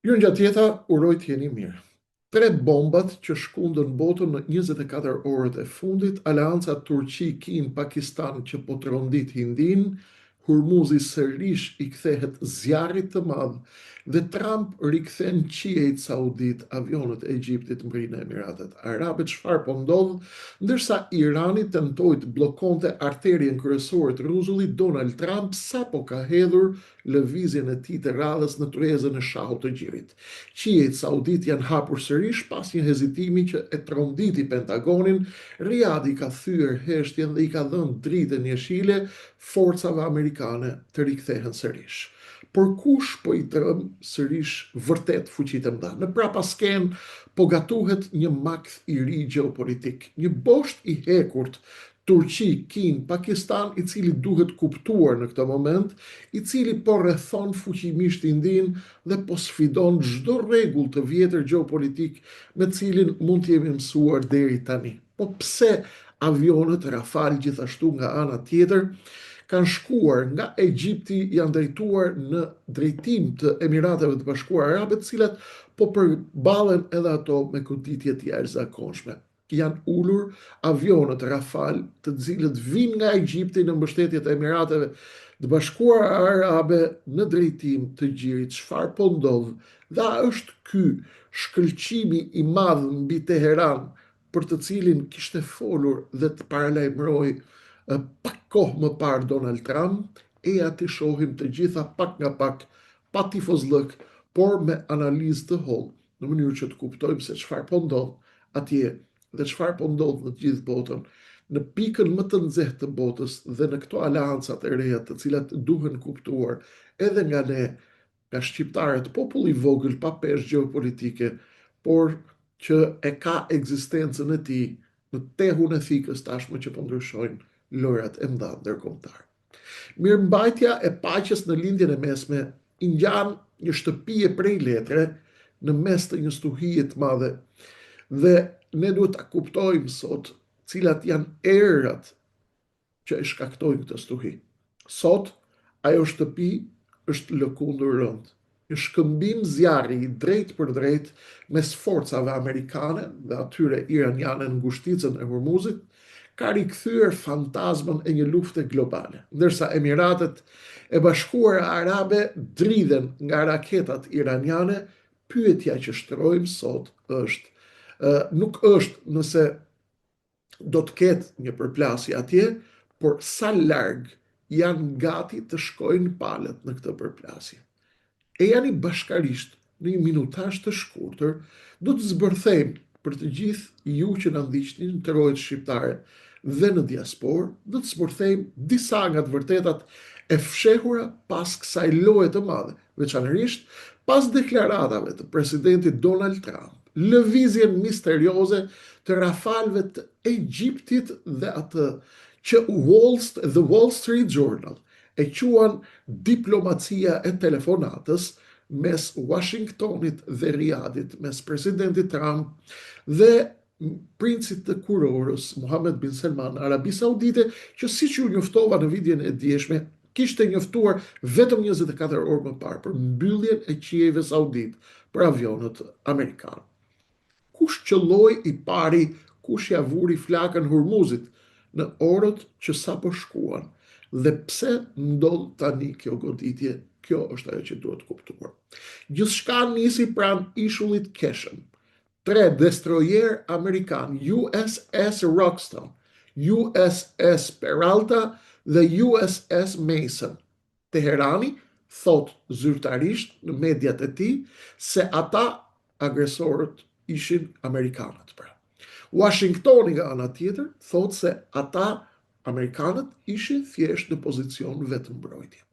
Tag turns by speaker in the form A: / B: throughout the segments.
A: Ju nga tjeta, uroj t'jeni mirë. Tre bombat që shkundën botën në 24 orët e fundit, aleanca Turqi, Kin, Pakistan që po të rondit Hindin, Hurmuzi sërish i kthehet zjarit të madh dhe Trump rikthen qiejt Saudit, avionët e Egjiptit mbi në Emiratet Arabe. Çfarë po ndodh? Ndërsa Irani tentoi të bllokonte arterien kryesore të rruzullit, Donald Trump sapo ka hedhur lëvizjen e tij të radhës në tryezën e shahut të gjirit. Qiejt Saudit janë hapur sërish pas një hezitimi që e tronditi Pentagonin. Riyadhi ka thyer heshtjen dhe i ka dhënë dritën jeshile forcave amerikane të rikthehen sërish. Por kush po i tërëm sërish vërtet fuqitë e mëdha? Në prapasken po gatuhet një makth i ri gjeopolitik, një bosht i hekurt Turqi, Kin, Pakistan, i cili duhet kuptuar në këtë moment, i cili po rrethon fuqimisht Indin dhe po sfidon çdo rregull të vjetër gjeopolitik me cilin mund të jemi mësuar deri tani. Po pse avionët Rafale gjithashtu nga ana tjetër kanë shkuar nga Egjipti, janë drejtuar në drejtim të Emirateve të Bashkuara Arabe, të cilat po përballen edhe ato me goditje të jashtëzakonshme. Janë ulur avionët Rafale të cilët vinë nga Egjipti në mbështetje të Emirateve të Bashkuara Arabe në drejtim të gjirit. Çfarë po ndodh? Dhe a është ky shkëlqimi i madh mbi Teheran për të cilin kishte folur dhe të paralajmëroi pak kohë më parë Donald Trump? E ati shohim të gjitha pak nga pak, pa tifozllëk, por me analizë të hollë, në mënyrë që të kuptojmë se çfarë po ndodh atje dhe çfarë po ndodh në të gjithë botën, në pikën më të nxehtë të botës dhe në këto aleancat e reja të cilat duhen kuptuar edhe nga ne, nga shqiptarët, popull i vogël pa peshë gjeopolitike, por që e ka ekzistencën e tij në tehun e thikës tashmë që po ndryshojnë lojrat e mëdha ndërkombëtare. Mirëmbajtja e paqes në lindjen e mesme i ngjan një shtëpie prej letre në mes të një stuhie të madhe dhe ne duhet ta kuptojmë sot cilat janë errat që e shkaktojnë këtë stuhi. Sot ajo shtëpi është lëkundur rënd. Një shkëmbim zjarri i drejt për drejt mes forcave amerikane dhe atyre iraniane në ngushticën e Hormuzit ka rikthyer fantazmën e një lufte globale, ndërsa Emiratet e Bashkuara Arabe dridhen nga raketat iraniane. Pyetja që shtrojmë sot është, nuk është nëse do të ketë një përplasje atje, por sa larg janë gati të shkojnë palët në këtë përplasje. E janë i bashkarisht në një minutazh të shkurtër, do të zbërthejmë për të gjithë ju që na ndiqni në rrjetet shqiptare dhe në diasporë, do të zbërthejmë disa nga të vërtetat e fshehura pas kësaj loje të madhe, veçanërisht pas deklaratave të presidentit Donald Trump, lëvizjen misterioze të Rafaleve të Egjiptit dhe atë që The Wall Street Journal e quan diplomacia e telefonatës mes Washingtonit dhe Riyadit, mes presidentit Trump dhe princit të kurorës Mohammed bin Salman në Arabi Saudite, që siç ju njoftova në videon e dieshme, kishte njoftuar vetëm 24 orë më parë për mbylljen e qiejve saudit për avionët amerikanë. Kush qëlloi i pari, kush ja vuri flakën Hormuzit në orët që sapo shkuan dhe pse ndodh tani kjo goditje? Kjo është ajo që duhet kuptuar. Gjithçka nisi pranë ishullit Keshëm. 3 destroyer amerikan, USS Roxton, USS Peralta dhe USS Mason. Teherani thot zyrtarisht në mediat e tij se ata agresorët ishin amerikanët. Washingtoni nga ana tjetër thot se ata amerikanët ishin thjesht në pozicion vetëmbrojtje.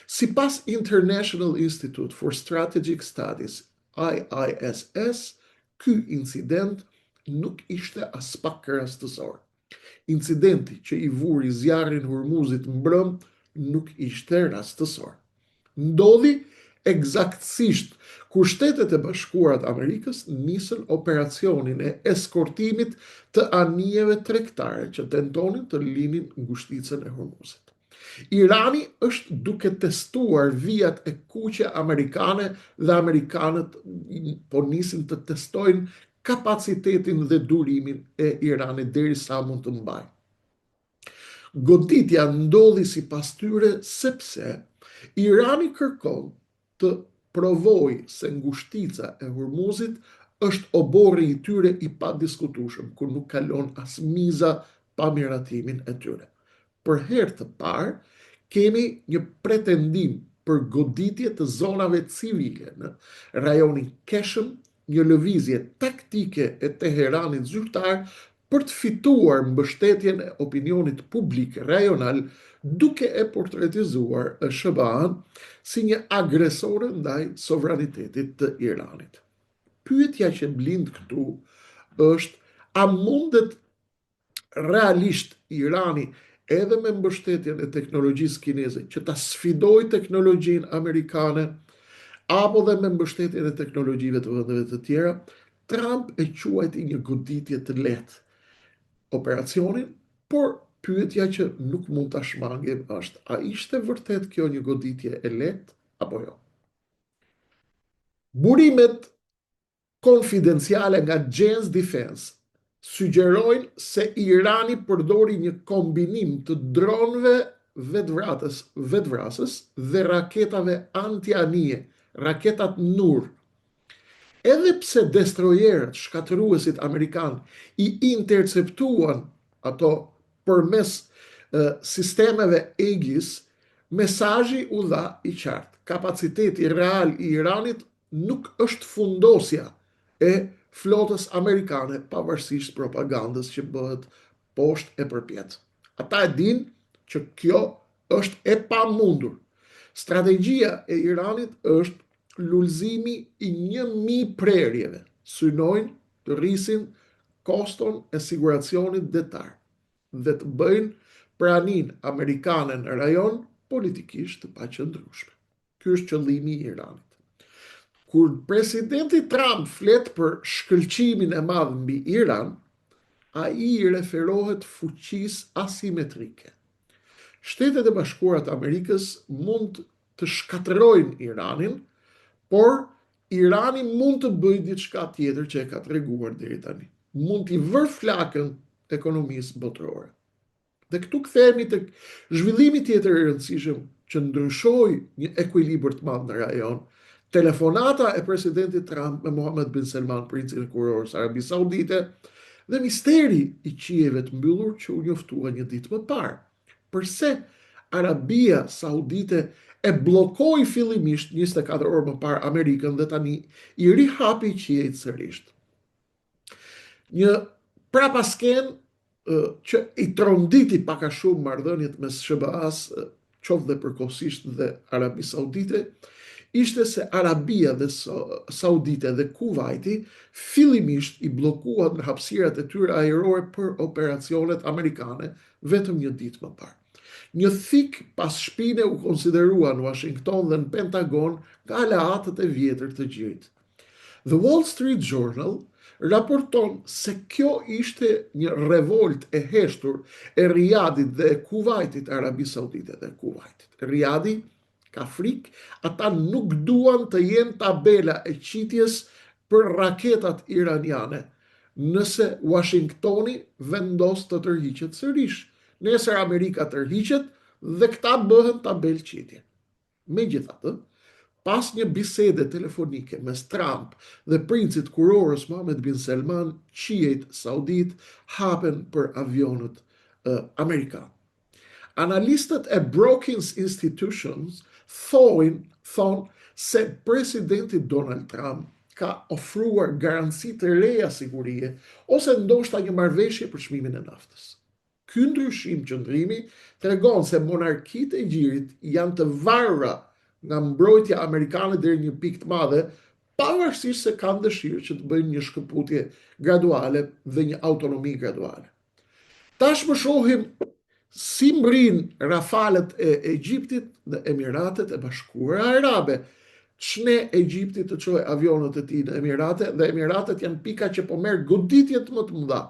A: Sipas International Institute for Strategic Studies, IISS, ky incident nuk ishte as pak rastësor. Incidenti që i vuri zjarrin Hormuzit mbrëm nuk ishte rastësor. Ndodhi eksaktësisht kur Shtetet e Bashkuara të Amerikës nisën operacionin e eskortimit të anijeve tregtare që tentonin të linin ngushticën e Hormuzit. Irani është duke testuar vijat e kuqe amerikane dhe amerikanët po nisin të testojnë kapacitetin dhe durimin e Iranit derisa mund të mbajë. Goditja ndodhi sipas tyre sepse Irani kërkon të provojë se ngushtica e Hormuzit është oborri i tyre i padiskutueshëm, ku nuk kalon as miza pa miratimin e tyre. Për herë të parë, kemi një pretendim për goditje të zonave civile në rajonin Keshëm, një lëvizje taktike e Teheranit zyrtar për të fituar mbështetjen e opinionit publik rajonal, duke e portretizuar SBA-n si një agresore ndaj sovranitetit të Iranit. Pyetja që blind këtu është, a mundet realisht Irani edhe me mbështetjen e teknologjisë kineze që ta sfidojë teknologjinë amerikane, apo dhe me mbështetjen e teknologjive të vendeve të tjera? Trump e quajti një goditje të lehtë operacionin, por pyetja që nuk mund ta shmangim është, a ishte vërtet kjo një goditje e lehtë apo jo? Burimet konfidenciale nga Jane's Defense sugjerojnë se Irani përdori një kombinim të dronëve vetvrasës dhe raketave antianije, raketat Nur. Edhe pse destrojerët shkatëruesit amerikan i interceptuan ato përmes sistemeve Aegis, mesazhi u dha i qartë. Kapaciteti real i Iranit nuk është fundosja e flotës amerikane, pavarësisht propagandës që bëhet poshtë e përpjet. Ata e dinë që kjo është e pamundur. Strategjia e Iranit është lullëzimi i 1000 prerjeve, synojnë të rrisin koston e siguracionit detar dhe të bëjnë pranin amerikane në rajon politikisht të paqëndrueshme. Ky është qëllimi i Iranit. Kur presidenti Trump flet për shkëlqimin e madh mbi Iran, ai i referohet fuqisë asimetrike. Shtetet e Bashkuara të Amerikës mund të shkatërrojnë Iranin, por Irani mund të bëjë diçka tjetër që e ka treguar deri tani. Mund t'i vërë flakën ekonomisë botërore. Dhe këtu kthehemi tek zhvillimi tjetër i rëndësishëm që ndryshoi një ekuilibër të madh në rajon. Telefonata e presidentit Trump me Mohammed bin Salman, princin e kurorës Arabisë Saudite, dhe misteri i qijeve të mbyllur që u njoftua një ditë më parë. Përse Arabia Saudite e bllokoi fillimisht 24 orë më parë Amerikën dhe tani i rihapi qiejt sërish. Një prapasken që i tronditi pak a shumë marrëdhëniet mes SBA-s, qoftë dhe përkohësisht dhe Arabisë Saudite, ishte se Arabia dhe Saudite dhe Kuwaiti fillimisht i bllokuan në hapësirat e tyre ajrore për operacionet amerikane vetëm një ditë më parë. Një thik pas shpine u konsiderua në Washington dhe në Pentagon nga aleatët e vjetër të gjirit. The Wall Street Journal raporton se kjo ishte një revolt e heshtur e Riyadit dhe e Kuwaitit, Arabisë Saudite dhe Kuwaitit. Riyadi ka frikë, ata nuk duan të jenë tabela e qitjes për raketat iraniane, nëse Washingtoni vendos të tërhiqet sërish. Nesër Amerika tërhiqet dhe këta bëhen tabel qitje. Megjithatë, pas një bisede telefonike mes Trump dhe princit kurorës Mohammed bin Salman, qiejt saudit hapen për avionët amerikan. Analistët e Brookings Institutions thonë se presidenti Donald Trump ka ofruar garanci të reja sigurie ose ndoshta një marrëveshje për çmimin e naftës. Ky ndryshim qëndrimi tregon se monarkitë e gjirit janë të varura nga mbrojtja amerikane deri një pikë të madhe, pavarësisht se kanë dëshirë që të bëjnë një shkëputje graduale dhe një autonomi graduale. Tash më shohim si mbrin rafalet e Egjiptit dhe Emiratet e Bashkuara Arabe. Ç'ne Egjipti të çojë avionët e tij në Emirate dhe Emiratet janë pika që po merr goditjet më të mëdha.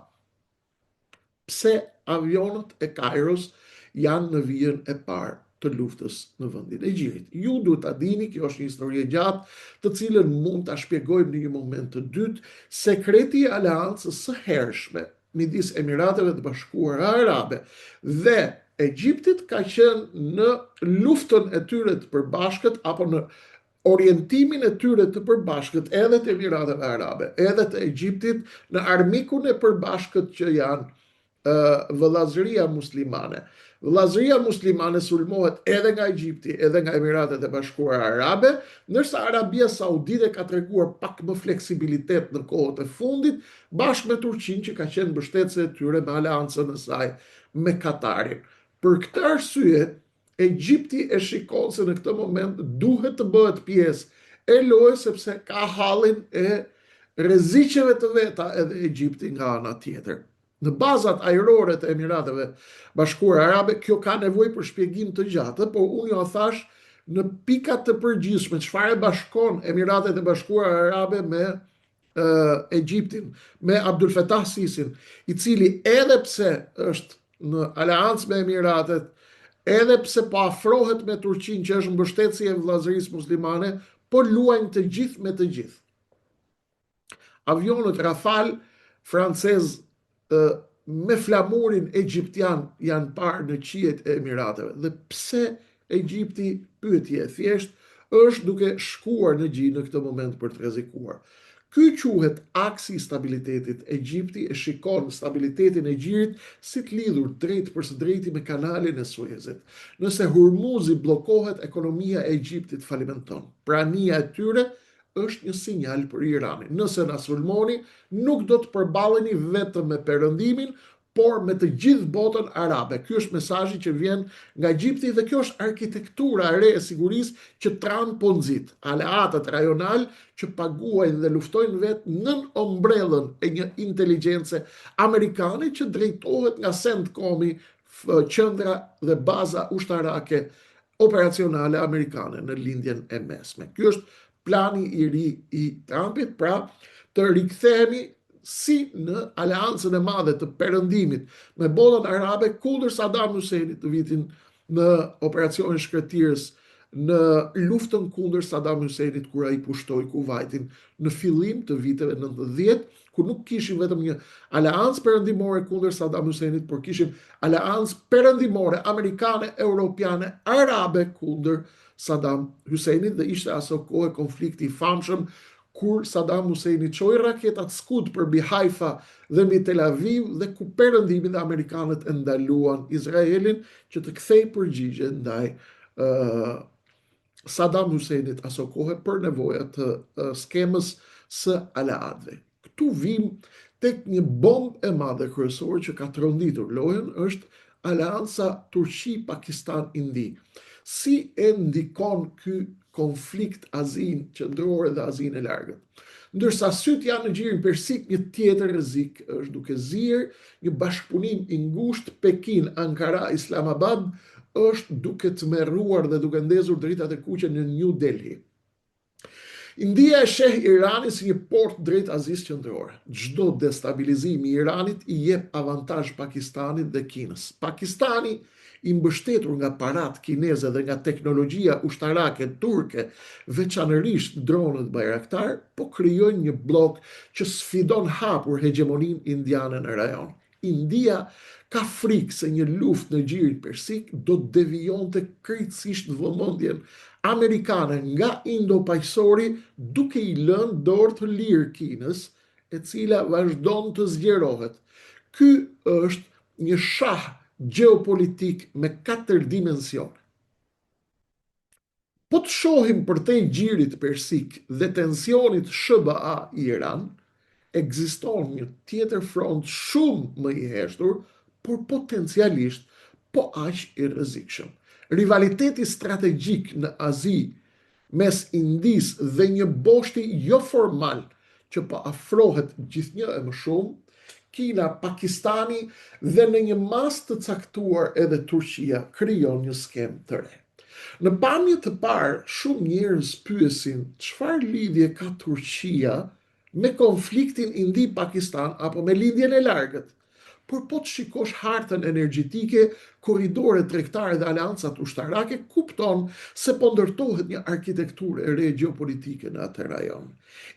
A: Pse avionët e Kairos janë në vijën e parë të luftës në vendin e Gjirit. Ju duhet ta dini, kjo është një histori e gjatë, të cilën mund ta shpjegojmë në një moment të dytë, sekreti i aleancës së hershme midis Emirateve të Bashkuara Arabe dhe Egjiptit ka qenë në luftën e tyre të përbashkët apo në orientimin e tyre të përbashkët edhe të Emirateve Arabe, edhe të Egjiptit në armikun e përbashkët që janë vëllazëria muslimane. Vëllazëria muslimane sulmohet edhe nga Egjipti, edhe nga Emiratet e Bashkuara Arabe, ndërsa Arabia Saudite ka treguar pak më fleksibilitet në kohët e fundit, bashkë me Turqinë që ka qenë mbështetëse e tyre me aleancën e saj me Katarin. Për këtë arsye, Egjipti e shikon se në këtë moment duhet të bëhet pjesë e lojës sepse ka hallin e rreziqeve të veta edhe Egjipti nga ana tjetër. Në bazat ajrore të Emirateve Bashkuara Arabe, kjo ka nevojë për shpjegim të gjatë, por unë jo thash në pikat të përgjithshme çfarë bashkon Emiratet e Bashkuara Arabe me Egjiptin, me Abdul Fattah Sisin, i cili edhe pse është në aleancë me Emiratet, edhe pse po afrohet me Turqinë që është mbështetësi e vëllazërisë muslimane, po luajnë të gjithë me të gjithë. Avionët Rafale francez me flamurin egjiptian janë parë në qiejt e Emirateve. Dhe pse Egjipti, pyetje e thjesht, është duke shkuar në Gjinë në këtë moment për të rrezikuar. Ky quhet aksi i stabilitetit. Egjipti e shikon stabilitetin e Gjirit si të lidhur drejt për së drejti me kanalin e Suezit. Nëse Hurmuzi bllokohet, ekonomia e Egjiptit falimenton. Prania e tyre është një sinjal për Iranin. Nëse na sulmoni, nuk do të përballeni vetëm me perëndimin, por me të gjithë botën arabe. Ky është mesazhi që vjen nga Egjipti dhe kjo është arkitektura e re e sigurisë që tran po nxit. Aleatët rajonal që paguajnë dhe luftojnë vetë nën ombrellën e një inteligjencë amerikane që drejtohet nga CENTCOM-i, qendra dhe baza ushtarake operacionale amerikane në lindjen e mesme. Ky është plani i ri i Trumpit, pra të rikthehemi si në aleancën e madhe të perëndimit me botën arabe kundër Saddam Huseinit të vitin në operacionin shkretirës në luftën kundër Saddam Huseinit kur ai pushtoi Kuvajtin në fillim të viteve 90, ku nuk kishim vetëm një aleancë perëndimore kundër Saddam Huseinit, por kishim aleancë perëndimore amerikane, europiane, arabe kundër Saddam Huseinit dhe ishte aso kohë konflikti i famshëm kur Saddam Husseini çoi raketat Scud për mbi Haifa dhe mbi Tel Aviv dhe ku perëndimi dhe amerikanët e ndaluan Izraelin që të kthej përgjigje ndaj Saddam Husseinit aso kohë për nevojat të skemës së aleatëve. Këtu vim tek një bombë e madhe kryesore që ka tronditur lojën, është aleanca Turqi-Pakistan-Indi. Si e ndikon ky konflikt Azinë qendrore dhe Azinë e largët? Ndërsa sytë janë në Gjirin Persik, një tjetër rrezik është duke zirë një bashkëpunim i ngushtë Pekin, Ankara, Islamabad është duke tmerruar dhe duke ndezur dritat e kuqe në New Delhi. India e sheh Iranin si një port drejt Azisë qendrore. Çdo destabilizim i Iranit i jep avantazh Pakistanit dhe Kinës. Pakistani, i mbështetur nga parat kineze dhe nga teknologjia ushtarake turke, veçanërisht dronët Bayraktar, po krijojnë një blok që sfidon hapur hegemoninë indiane në rajon. India ka frikë se një luftë në Gjirin Persik do të devijonte krejtësisht vëmendjen amerikane nga Indo-paqësori, duke i lënë dorë të lirë Kinës, e cila vazhdon të zgjerohet. Ky është një shah gjeopolitik me 4 dimensione. Po të shohim përtej Gjirit Persik dhe tensionit SBA Iran, ekziston një tjetër front shumë më i heshtur, por potencialisht po aq i rrezikshëm. Rivaliteti strategjik në Azi mes Indis dhe një boshti jo formal që po afrohet gjithnjë e më shumë, Kina, Pakistani dhe në një mas të caktuar edhe Turqia krijon një skemë të re. Në pamje të parë, shumë njerëz pyesin çfarë lidhje ka Turqia me konfliktin Indi-Pakistan apo me lindjen e largët. por po të shikosh hartën energjetike, korridore tregtare dhe aleancat ushtarake, kupton se po ndërtohet një arkitekturë e re gjeopolitike në atë rajon.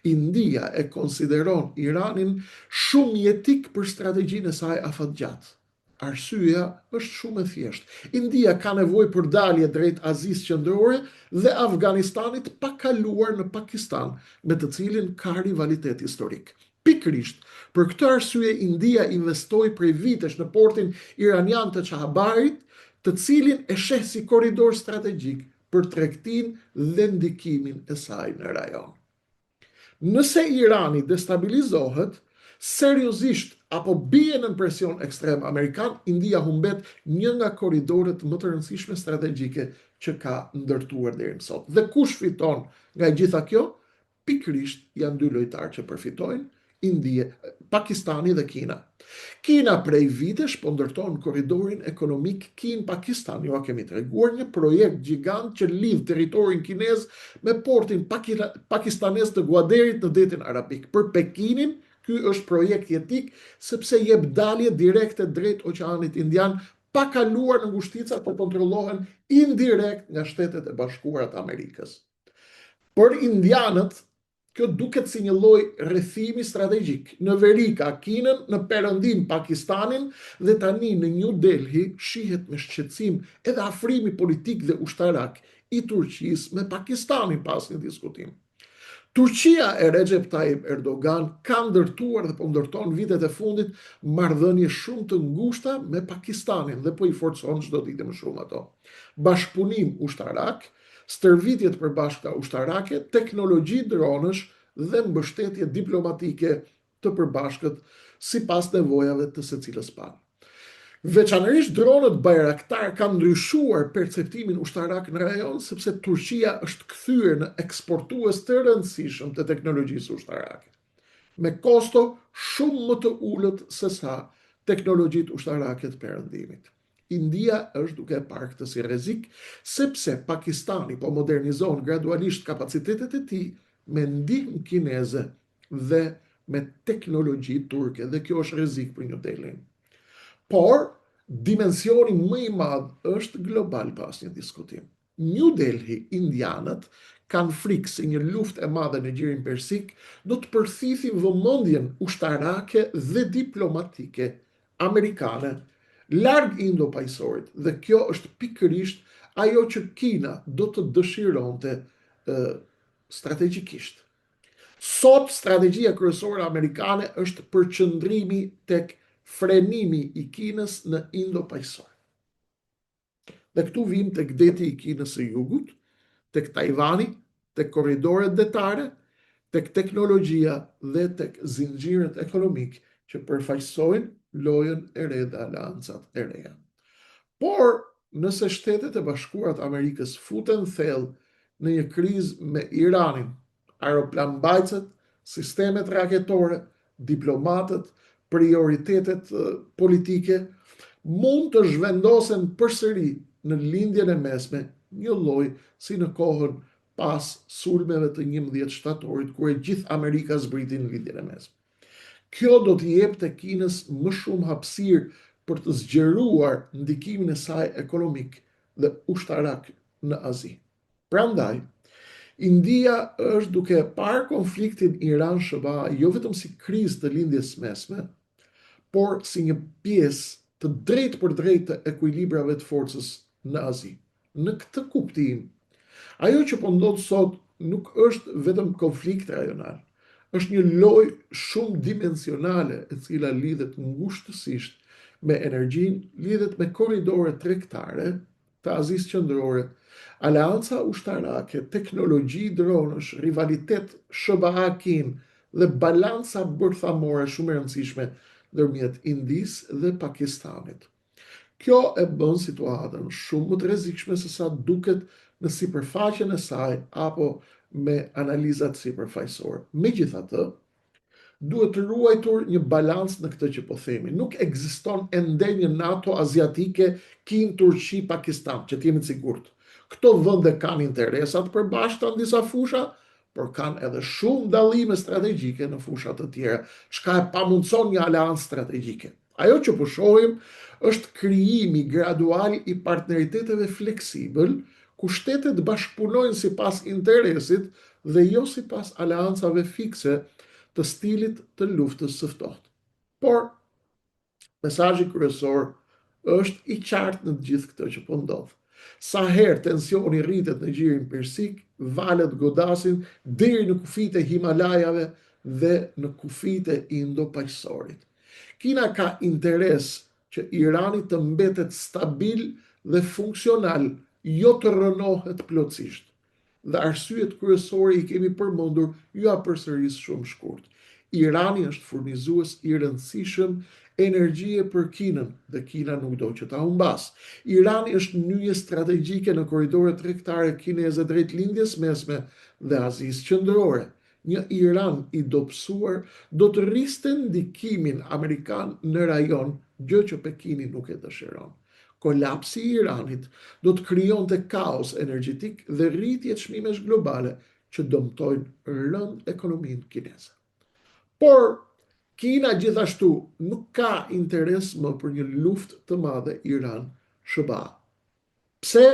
A: India e konsideron Iranin shumë jetik për strategjinë e saj afatgjatë. Arsyeja është shumë e thjeshtë. India ka nevojë për dalje drejt Azisë Qendrore dhe Afganistanit pa kaluar në Pakistan, me të cilin ka rivalitet historik. Pikërisht, për këtë arsye India investoi prej vitesh në portin iranian të Çahabarit, të cilin e sheh si korridor strategjik për tregtinë dhe ndikimin e saj në rajon. Nëse Irani destabilizohet, seriozisht apo bie në presion ekstrem amerikan, India humbet një nga korridoret më të rëndësishme strategjike që ka ndërtuar deri më sot. Dhe kush fiton nga gjitha kjo? Pikërisht janë dy lojtarë që përfitojnë, Pakistani dhe Kina. Kina prej vitesh po ndërton korridorin ekonomik Kin-Pakistan. Ju a kemi treguar një projekt gjigant që lidh territorin kinez me portin pakistanez të Guaderit në detin Arabik. Për Pekinin, ky është projekt jetik sepse jep dalje direkte drejt Oqeanit Indian, pa kaluar në ngushtica që kontrollohen indirekt nga Shtetet e Bashkuara të Amerikës. Për indianët, kjo duket si një lloj rrethimi strategjik. Në veri ka Kinën, në perëndim Pakistanin dhe tani në New Delhi shihet me shqetësim edhe afrimi politik dhe ushtarak i Turqisë me Pakistanin pas një diskutim. Turqia e Recep Tayyip Erdogan ka ndërtuar dhe po ndërton vitet e fundit marrëdhënie shumë të ngushta me Pakistanin dhe po i forcon çdo ditë më shumë ato. Bashkëpunim ushtarak, stërvitjet përbashkëta ushtarake, teknologji dronësh dhe mbështetje diplomatike të përbashkët sipas nevojave të secilës palë. Veçanërisht dronët Bayraktar kanë ndryshuar perceptimin ushtarak në rajon sepse Turqia është kthyer në eksportues të rëndësishëm të teknologjisë ushtarake, me kosto shumë më të ulët se sa teknologjitë ushtarake të perëndimit. India është duke e parë këtë si rrezik, sepse Pakistani po modernizon gradualisht kapacitetet e tij me ndihmë kineze dhe me teknologji turke, dhe kjo është rrezik për New Delhi. Por, dimensioni më i madh është global pas një diskutim. New Delhi, indianët, kanë frikë se një luftë e madhe në gjirin persik do të përthithin vëmendjen ushtarake dhe diplomatike amerikane larg Indo-Pajsorit, dhe kjo është pikërisht ajo që Kina do të dëshironte strategjikisht. Sot strategjia kryesore amerikane është përqendrimi tek frenimi i Kinës në Indo-Pajsor. Dhe këtu vim tek deti i Kinës së Jugut, tek Tajvani, tek korridoret detare, tek teknologjia dhe tek zinxhirët ekonomik që përfaqësojnë lojën e re dhe aleancat e reja. Por, nëse Shtetet e Bashkuara të Amerikës futen thellë në një krizë me Iranin, aeroplanmbajtset, sistemet raketore, diplomatët, prioritetet politike, mund të zhvendosen përsëri në lindjen e mesme, një lloj si në kohën pas sulmeve të 11 shtatorit, kur e gjithë Amerika zbriti në lindjen e mesme. Kjo do t'i jepte Kinës më shumë hapësirë për të zgjeruar ndikimin e saj ekonomik dhe ushtarak në Azi. Prandaj, India është duke parë konfliktin Iran-SHBA jo vetëm si krizë të lindjes mesme, por si një pjesë të drejtë për drejtë të ekuilibrave të forcës në Azi. Në këtë kuptim, ajo që po ndodh sot nuk është vetëm konflikt rajonal, është një lojë shumë dimensionale e cila lidhet ngushtësisht me energjinë, lidhet me korridore tregtare të Azisë Qendrore, aleanca ushtarake, teknologji dronësh, rivalitet SHBA-Kin dhe balanca bërthamore shumë e rëndësishme ndërmjet Indisë dhe Pakistanit. Kjo e bën situatën shumë më të rrezikshme se sa duket në sipërfaqen e saj apo me analizat sipërfaqësore. Megjithatë, duhet të ruajtur një balans në këtë që po themi. Nuk ekziston ende një NATO aziatike, Kinë, Turqi, Pakistan, që t'jemi të sigurt. Këto vende kanë interesa të përbashkëta në disa fusha, por kanë edhe shumë dallime strategjike në fusha të tjera, çka e pamundson një aleancë strategjike. Ajo që po shohim është krijimi gradual i partneriteteve fleksibël, ku shtetet bashkëpunojnë sipas interesit dhe jo sipas aleancave fikse të stilit të luftës së ftohtë. Por mesazhi kryesor është i qartë në të gjithë këtë që po ndodh. Sa herë tensioni rritet në gjirin persik, valët godasin deri në kufijtë e Himalajave dhe në kufijtë e Indo-Paqësorit. Kina ka interes që Irani të mbetet stabil dhe funksional, jo të rënohet plotësisht. Dhe arsyet kryesore i kemi përmendur, ju a përsëris shumë shkurt. Irani është furnizues i rëndësishëm energjie për Kinën dhe Kina nuk do që ta humbas. Irani është nyje strategjike në korridoret tregtare kineze drejt lindjes mesme dhe Azisë qendrore. Një Iran i dobësuar do të rriste ndikimin amerikan në rajon, gjë që Pekini nuk e dëshiron. Kolapsi i Iranit do të krijonte kaos energjetik dhe rritje çmimesh globale që dëmtojnë rënd ekonominë kineze. Por Kina gjithashtu nuk ka interes më për një luftë të madhe Iran-SHBA. Pse?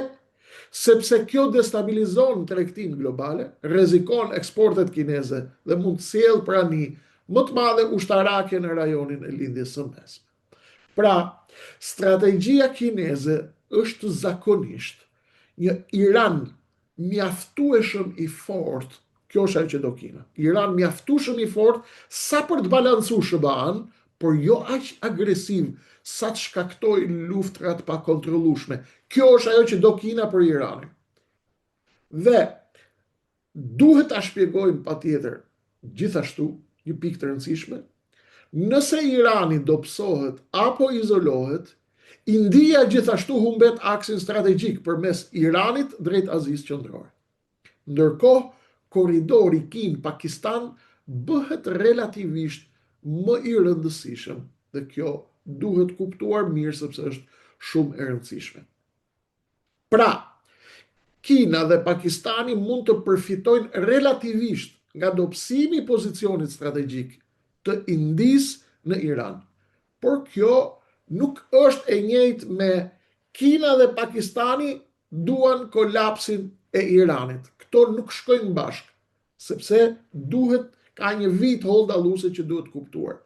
A: Sepse kjo destabilizon tregtinë globale, rrezikon eksportet kineze dhe mund të sjellë prani më të madhe ushtarake në rajonin e lindjes së mesme. Pra, strategjia kineze është zakonisht një Iran mjaftueshëm i fortë. Kjo është ajo që do Kina. Iran mjaftueshëm i fortë sa për të balancuar SHBA-n, por jo aq agresiv sa të shkaktoj luftrat pa kontrollueshme. Kjo është ajo që do Kina për Iranin. Dhe duhet ta shpjegojmë patjetër gjithashtu një pikë të rëndësishme, nëse Irani dobësohet apo izolohet, India gjithashtu humbet aksin strategjik përmes Iranit drejt Azisë qendrore. Ndërkohë, korridori Kin-Pakistan bëhet relativisht më i rëndësishëm dhe kjo duhet kuptuar mirë sepse është shumë e rëndësishme. Pra, Kina dhe Pakistani mund të përfitojnë relativisht nga dobësimi i pozicionit strategjik të Indisë në Iran. Por kjo nuk është e njëjtë me Kina dhe Pakistani duan kolapsin e Iranit. Këto nuk shkojnë bashkë, sepse ka një vit hollëdalluse që duhet kuptuar.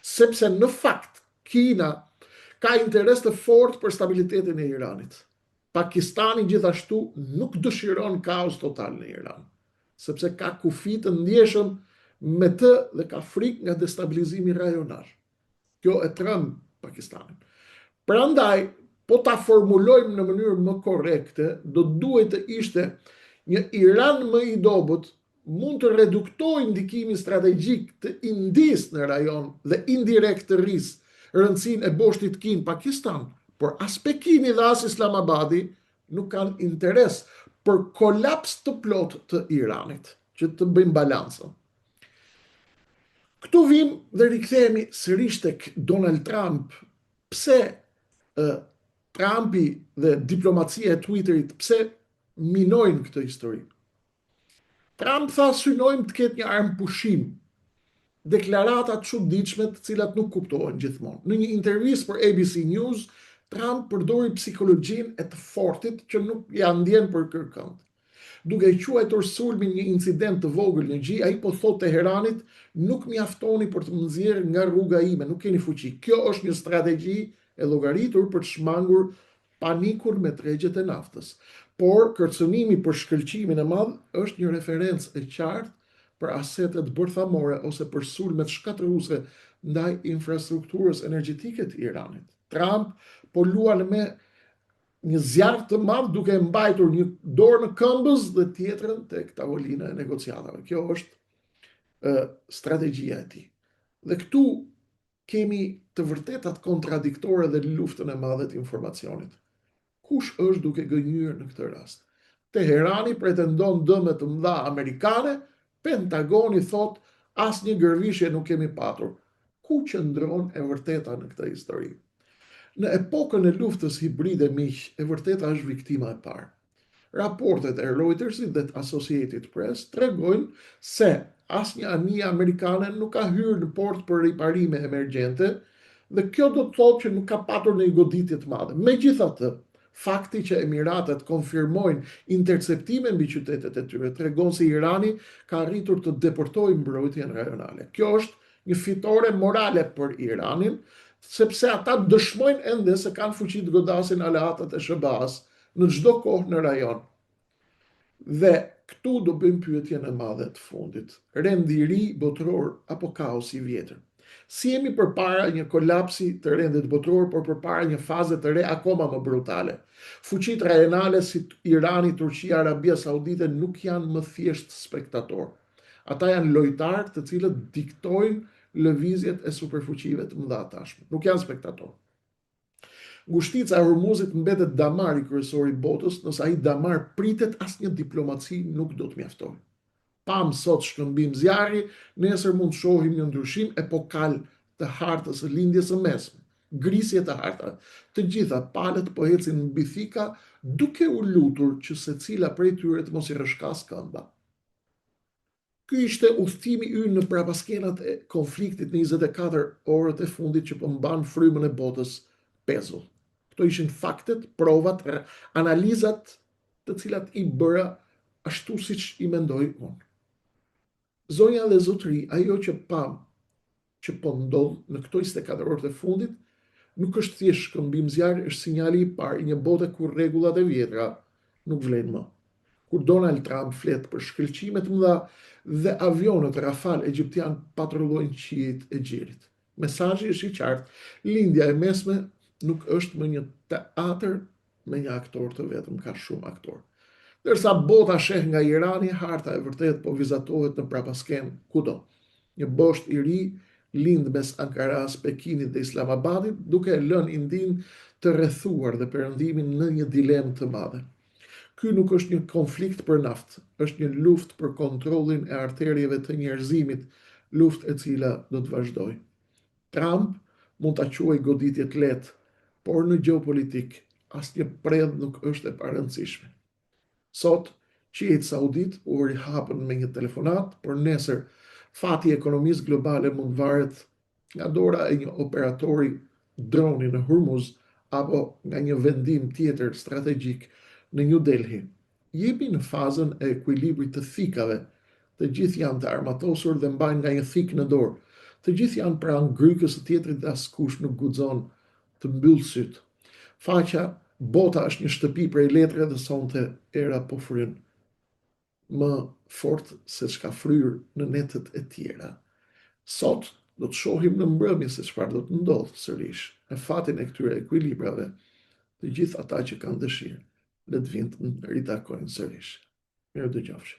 A: Sepse në fakt Kina ka interes të fortë për stabilitetin e Iranit. Pakistani gjithashtu nuk dëshiron kaos total në Iran, sepse ka kufi të ndjeshëm me të dhe ka frikë nga destabilizimi rajonal. Kjo e tremb Pakistanin. Prandaj, po ta formulojmë në mënyrë më korrekte, do duhet të ishte një Iran më i dobët mund të reduktojë ndikimin strategjik të Indisë në rajon dhe indirekt të rrisë rëndësinë e boshtit Kin-Pakistan, por as Pekini dhe as Islamabadi nuk kanë interes për kolaps të plot të Iranit, që të bëjmë balancën. Këtu vim dhe rikthehemi sërish tek Donald Trump. Pse Trumpi dhe diplomacia e Twitterit, pse minojnë këtë histori? Trump tha synojmë të ketë një armë pushim, deklarata të çuditshme të cilat nuk kuptohen gjithmonë. Në një intervistë për ABC News, Trump përdori psikologjinë e të fortit që nuk ja ndjen për kërkënd. Duke i quajtur sulmin një incident të vogël në gjë, ai po thotë Teheranit, nuk mjaftoni për të më nxjerrë nga rruga ime, nuk keni fuqi. Kjo është një strategji e llogaritur për të shmangur panikun me tregjet e naftës. Por kërcënimi për shkëlqimin e madh është një referencë e qartë për asetet bërthamore ose për sulmet shkatërruese ndaj infrastrukturës energjetike të Iranit. Trump po luan me një zjarr të madh duke mbajtur një dorë në këmbës dhe tjetrën tek tavolina e negociatave. Kjo është strategjia e tij. Dhe këtu kemi të vërtetat kontradiktore dhe luftën e madhe të informacionit. Kush është duke gënjur në këtë rast? Teherani pretendon dëme të mëdha amerikane, Pentagoni thot asnjë gërvishje nuk kemi patur. Ku qëndron e vërteta në këtë histori? Në epokën e luftës hibride miq, e vërteta është viktima e parë. Raportet e Reutersit dhe të Associated Press tregojnë se asnjë anije amerikane nuk ka hyrë në port për riparime emergjente Dhe kjo do të thotë që nuk ka patur një goditje të madhe. Megjithatë, fakti që Emiratet konfirmojnë interceptime mbi qytetet e tyre tregon se Irani ka arritur të deportojë mbrojtjen rajonale. Kjo është një fitore morale për Iranin, sepse ata dëshmojnë ende se kanë fuqi të godasin aleatat e SBA-s në çdo kohë në rajon. Dhe këtu do bëjmë pyetjen e madhe të fundit. Rendi i ri botëror apo kaosi i vjetër? Si jemi përpara një kolapsi të rendit botëror, por përpara një faze të re akoma më brutale. Fuqitë rajonale si Irani, Turqia, Arabia Saudite nuk janë më thjesht spektator. Ata janë lojtarë të cilët diktojnë lëvizjet e superfuqive të mëdha tashme. Nuk janë spektator. Ngushtica e Hormuzit mbetet damar i kryesor i botës, nëse ai damar pritet, asnjë diplomaci nuk do të mjaftojë. Pam sot shkëmbim zjarri, nesër mund të shohim një ndryshim epokal të hartës së lindjes së mesme. Grisje të hartave. Të gjitha palët po ecin mbi thika, duke u lutur që secila prej tyre të mos i rrëshkas këmba. Ky ishte udhtimi ynë në prapaskenat e konfliktit në 24 orët e fundit që po mban frymën e botës pezull. Këto ishin faktet, provat, analizat të cilat i bëra ashtu siç i mendoj unë. Zonja dhe zotëri, ajo që pam që po ndodh në këto 24 orët e fundit, nuk është thjesht shkëmbim zjarri, është sinjali i parë i një bote ku rregullat e vjetra nuk vlen më. Kur Donald Trump flet për shkëlqime të mëdha dhe avionët Rafale egjiptian patrullojnë qiejt e gjirit. Mesazhi është i qartë, lindja e mesme nuk është më një teatër me një aktor të vetëm, ka shumë aktor. Dërsa bota sheh nga Irani, harta e vërtet po vizatohet në prapasken kudo. Një bosht i ri lind mes Ankaras, Pekinit dhe Islamabadit, duke lënë Indin të rrethuar dhe Perëndimin në një dilemë të madhe. Ky nuk është një konflikt për naftë, është një luftë për kontrollin e arterieve të njerëzimit, luftë e cila do të vazhdojë. Trump mund ta quajë goditje të lehtë, por në gjeopolitik asnjë predh nuk është e parëndësishme. Sot, qiejt saudit u rihapën me një telefonat, por nesër fati i ekonomisë globale mund varet nga dora e një operatori droni në Hormuz apo nga një vendim tjetër strategjik në New Delhi. Jemi në fazën e ekuilibrit të thikave. Të gjithë janë të armatosur dhe mbajnë nga një thik në dorë. Të gjithë janë pranë grykës së tjetrit dhe askush nuk guxon të mbyllë syt. Faqja bota është një shtëpi prej letre dhe sonte era po fryn më fort se çka fryrë në netët e tjera. Sot do të shohim në mbrëmje se çfarë do të ndodhë sërish. Në fatin e këtyre ekuilibrave, të gjithë ata që kanë dëshirë, le të vinë të ritakojnë sërish. Mirë dëgjofshi.